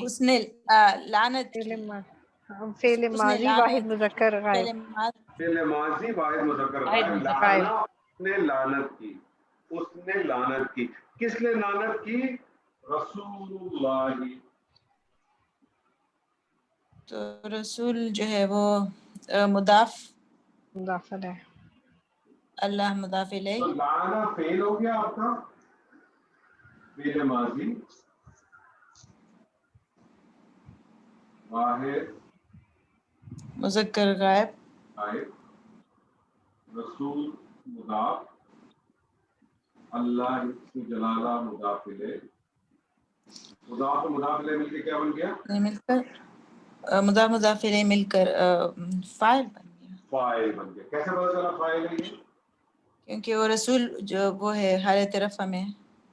اس نے لعنت کی فعل اس نے ماضی واحد مذکر غائب. فعل ماضی واحد مذکر واحد غائب. مذکر لعنہ اس نے لعنت کی. اس نے لعنت کی. کس نے لعنت کی؟ رسول اللہ. تو رسول جو ہے وہ مضاف مضافر ہے. اللہ مضاف الیہ. تو لعنہ فعل ہو گیا آپ کا، فعل ماضی واحد مذکر غائب. غائب. رسول مضاف، اللہ کی جلالہ مضاف الیہ. مضاف و مضاف الیہ مل کے کیا بن گیا؟ مل کر مضاف مضاف الیہ مل کر فاعل بن گیا. فاعل بن گیا. کیسے پتا چلا فاعل ہے یہ؟ کیونکہ وہ رسول جو وہ ہے حالت رفع میں.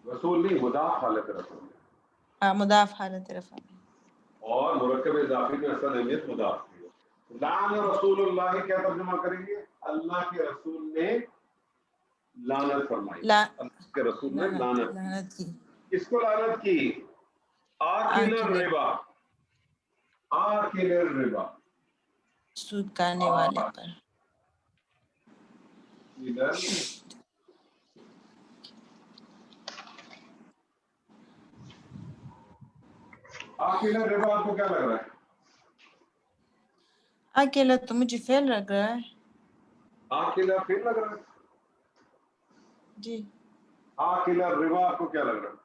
رسول نہیں، مضاف حالت رفع میں. مضاف حالت رفع میں. اور مرکب اضافی میں اصل اہمیت مضاف کی ہے. لعن رسول اللہ کیا ترجمہ کریں گے؟ اللہ کے رسول نے لعنت فرمائی. اللہ کے رسول نے لعنت کی. کس کو لعنت کی؟ آکل الربا. آکل الربا، سود کھانے والے پر. آکل الربا آپ کو کیا لگ رہا ہے؟ اکیلا تو مجھے فعل لگ رہا ہے. آکل پھر لگ رہا ہے. جی آکل الربا آپ کو کیا لگ رہا ہے؟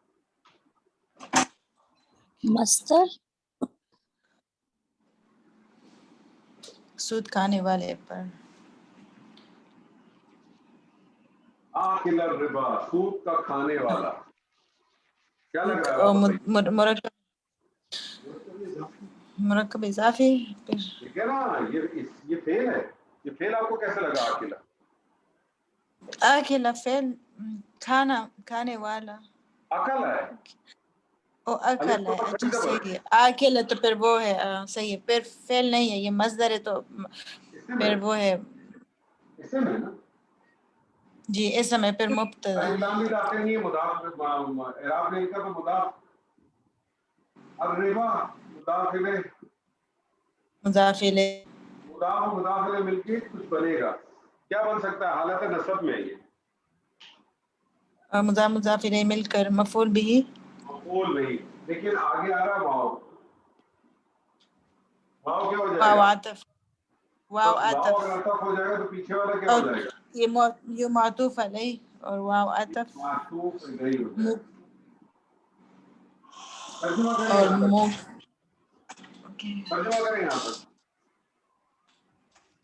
مصدر سود کھانے والے پر. آکل الربا سود کا کھانے والا. کیا لگ رہا ہے آپ بتائیے؟ مرکب مرکب اضافی پھر ٹھیک ہے نا. یہ فعل ہے. یہ فعل آپ کو کیسا لگا اکیلا؟ اکیلا فعل کھانا کھانے والا اکل ہے. او اکل ہے. اچھا صحیح ہے. اکیلا تو پھر وہ ہے صحیح ہے. پھر فعل نہیں ہے یہ مصدر ہے تو پھر وہ ہے اس میں نا جی اسم ہے پھر مبتدا. الف لام بھی داخل نہیں ہے. مضاف اعراب نہیں کا تو مضاف. الربا مضاف الیہ. مضاف الیہ مضاف و مضاف الیہ مل کے کچھ بنے گا. کیا بن سکتا ہے؟ حالت نصب میں ہے یہ مضاف مضاف الیہ مل کر مفعول بھی مفعول نہیں. لیکن آگے آ رہا واو. واو کیا ہو جائے واو گا؟ عطف واو واو عطف اگر عطف ہو جائے گا تو پیچھے والا کیا ہو اور جائے گا؟ یہ معطوف علیہ اور واو عطف معطوف الیہ ہو جائے گا. مو- ترجمہ کریں اور یہاں تک. ترجمہ کریں یہاں تک.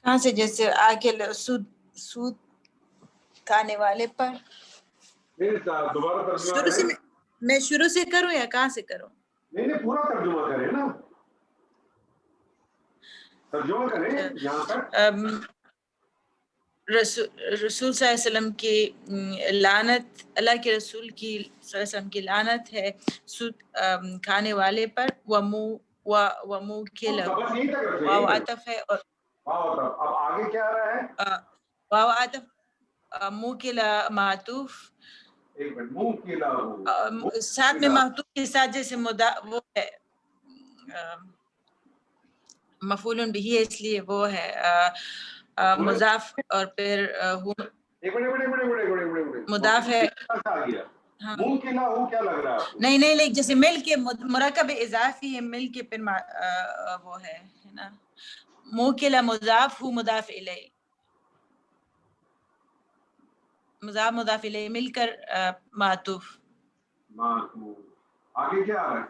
کہاں سے جیسے اکیلا سود سود کھانے والے پر نہیں دوبارہ ترجمہ شروع سے کریں. میں شروع سے کروں یا کہاں سے کروں؟ نہیں پورا ترجمہ کریں نا. ترجمہ کریں یہاں تک. رسول صلی اللہ علیہ وسلم کی لعنت اللہ کے رسول کی صلی اللہ علیہ وسلم کی لعنت ہے سود کھانے والے پر ومو کے بس یہی تک رکھیں. واو عطف ہے اور واو عطف. اب آگے کیا آ رہا ہے؟ واو عطف موکلا معطوف ایک منٹ. منہ کیلا ہو. ساتھ میں معطوف کے ساتھ جیسے وہ ہے مفعول بھی ہے اس لیے وہ ہے مضاف اور پھر ایک منٹ مضاف ہے. آ گیا. ہاں منہ کیلا ہو کیا لگ رہا ہے آپ کو؟ نہیں جیسے مل کے مرکب اضافی ہے مل کے پھر وہ ہے نا موکلا مضاف ہو مضاف الیہ مضاف مضاف الیہ مل کر معطوف. آگے کیا آ رہا ہے؟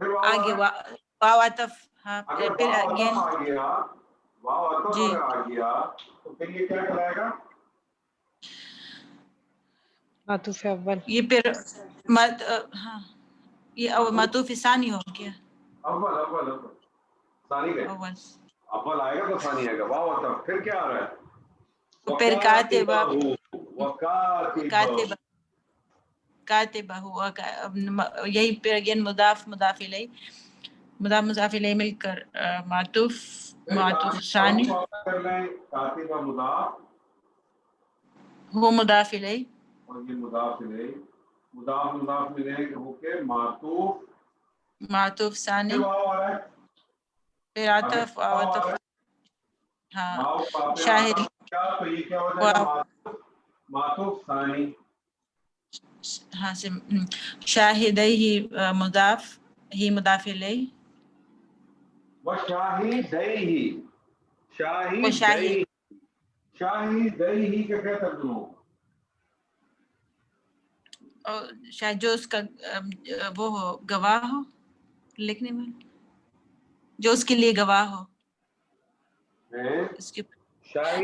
پھر واو آگے آ رہا ہے. واو عطف ہاں اگر پھر واو اگین عطف آ گیا واو عطف جی اگر آ گیا تو پھر یہ کیا کرائے گا؟ معطوف اول. یہ پھر ہاں یہ معطوف ثانی ہو گیا. اول ثانی گئے. اول آئے گا تو ثانی آئے گا. واو عطف پھر کیا آ رہا ہے؟ پھر کاتبہ وکاتبہ. کاتبہ ہوا یہی پھر اگین مضاف مضاف الیہ مضاف الیہ مل کر معطوف ثانی کر لیں. کاتبہ مضاف ہو مضاف الیہ اور یہ مضاف الیہ. مضاف الیہ ہو کے معطوف ثانی پھر واو آ رہا ہے. پھر عطف ہاں واو شاہد کیا تو یہ کیا ہو جائے گا؟ معطوف ثانی. ہاں سے شاہدیہ مضاف ہی مضاف الیہ شاہدیہ کا کیا ترجمہ ہوگا؟ شاید جو اس کا وہ ہو گواہ ہو لکھنے میں جو اس کے لیے گواہ ہو اس کے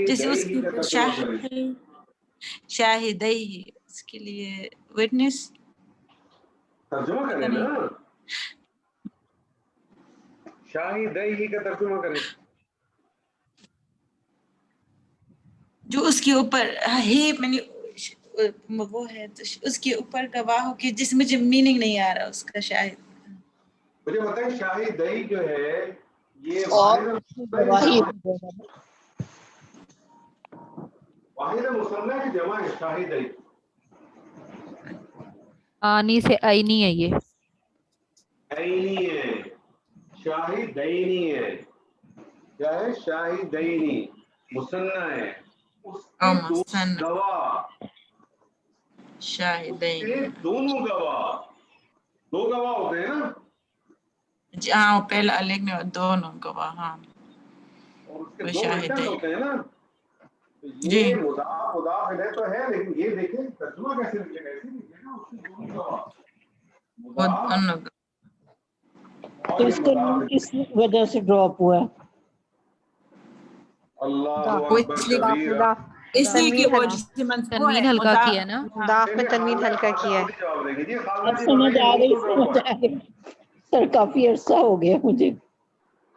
جیسے اس کے شاہدیہ اس کے لیے وٹنس ترجمہ کریں نا. شاہدیہ کا ترجمہ کریں. جو اس کے اوپر ہے میں نے وہ ہے اس کے اوپر گواہ ہو کہ جس مجھے میننگ نہیں آ رہا اس کا شاہد. مجھے بتائیں شاہدیہ جو ہے یہ واحد مسلح کی جمع ہے. شاہدیہ آنی سے آئینی ہے یہ عینی ہے. شاہدینی ہے. کیا ہے؟ شاہدینی مثنیٰ ہے. اس کے دو گواہ شاہدین دونوں گواہ دو گواہ ہوتے ہیں نا. ہاں پہلا لکھنے دونوں گواہ ہاں اور اس کے دو ریٹن ہوتے ہیں نا. یہ مضاف مضاف الیہ تو ہے لیکن یہ دیکھیں ترجمہ کیسے لکھے گا. ایسے لکھے نا اس کے دونوں گواہ مضاف تو اس کا نام کس وجہ سے ڈراپ ہوا ہے؟ اللہ اکبر کبیر. اس لیے کہ وہ جسے منصوب ہے تنوین ہلکا کیا نا مضاف میں تنوین ہلکا کیا ہے. اب سمجھ آ گئی سر کافی عرصہ ہو گیا مجھے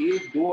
1-2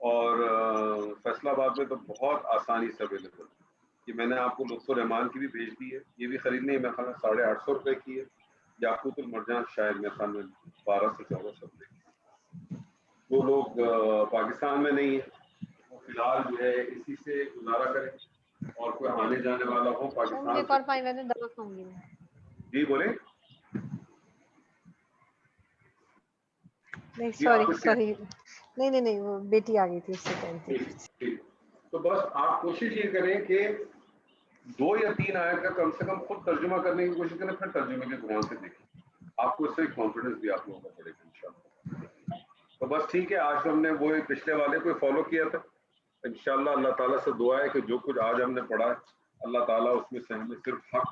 اور فیصلہ آباد میں تو بہت آسانی سے اویلیبل. یہ میں نے آپ کو لطف الرحمان کی بھی بھیج دی ہے, یہ بھی خریدنی ہے, میں خیال 850 روپے کی ہے. یاقوت المرجان شاید میں خیال میں 1200 سے 1400 روپے کی. وہ لوگ پاکستان میں نہیں ہیں, وہ فی الحال جو ہے اسی سے گزارا کریں, اور کوئی آنے جانے والا ہو پاکستان سے. جی بولیں. نہیں جی آپ سوری نہیں وہ بیٹی آ گئی تھی اس سے پہلے. ٹھیک. تو بس آپ کوشش یہ کریں کہ 2 یا 3 آیت کا کم سے کم خود ترجمہ کرنے کی کوشش کریں, پھر ترجمے کے قرآن سے دیکھیں, آپ کو اس سے کانفیڈنس بھی آپ لوگوں کا پڑے گا انشاءاللہ. تو بس ٹھیک ہے, آج ہم نے وہ پچھلے والے کو فالو کیا تھا. انشاءاللہ اللہ تعالیٰ سے دعا ہے کہ جو کچھ آج ہم نے پڑھا ہے اللہ تعالیٰ اس میں سے ہمیں صرف حق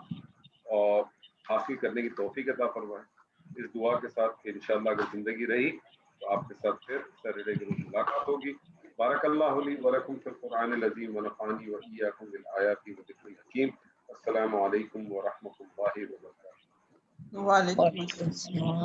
اور حاصل کرنے کی توفیق عطا فرمائے. اس دعا کے ساتھ کہ انشاءاللہ اگر زندگی رہی تو آپ کے ساتھ پھر سیٹرڈے کے روز ملاقات ہوگی. بارک اللہ لی ولکم فی القرآن العظیم ونفعنی وإیاکم بالآیات والذکر الحکیم. السلام علیکم ورحمۃ اللہ وبرکاتہ. وعلیکم السلام.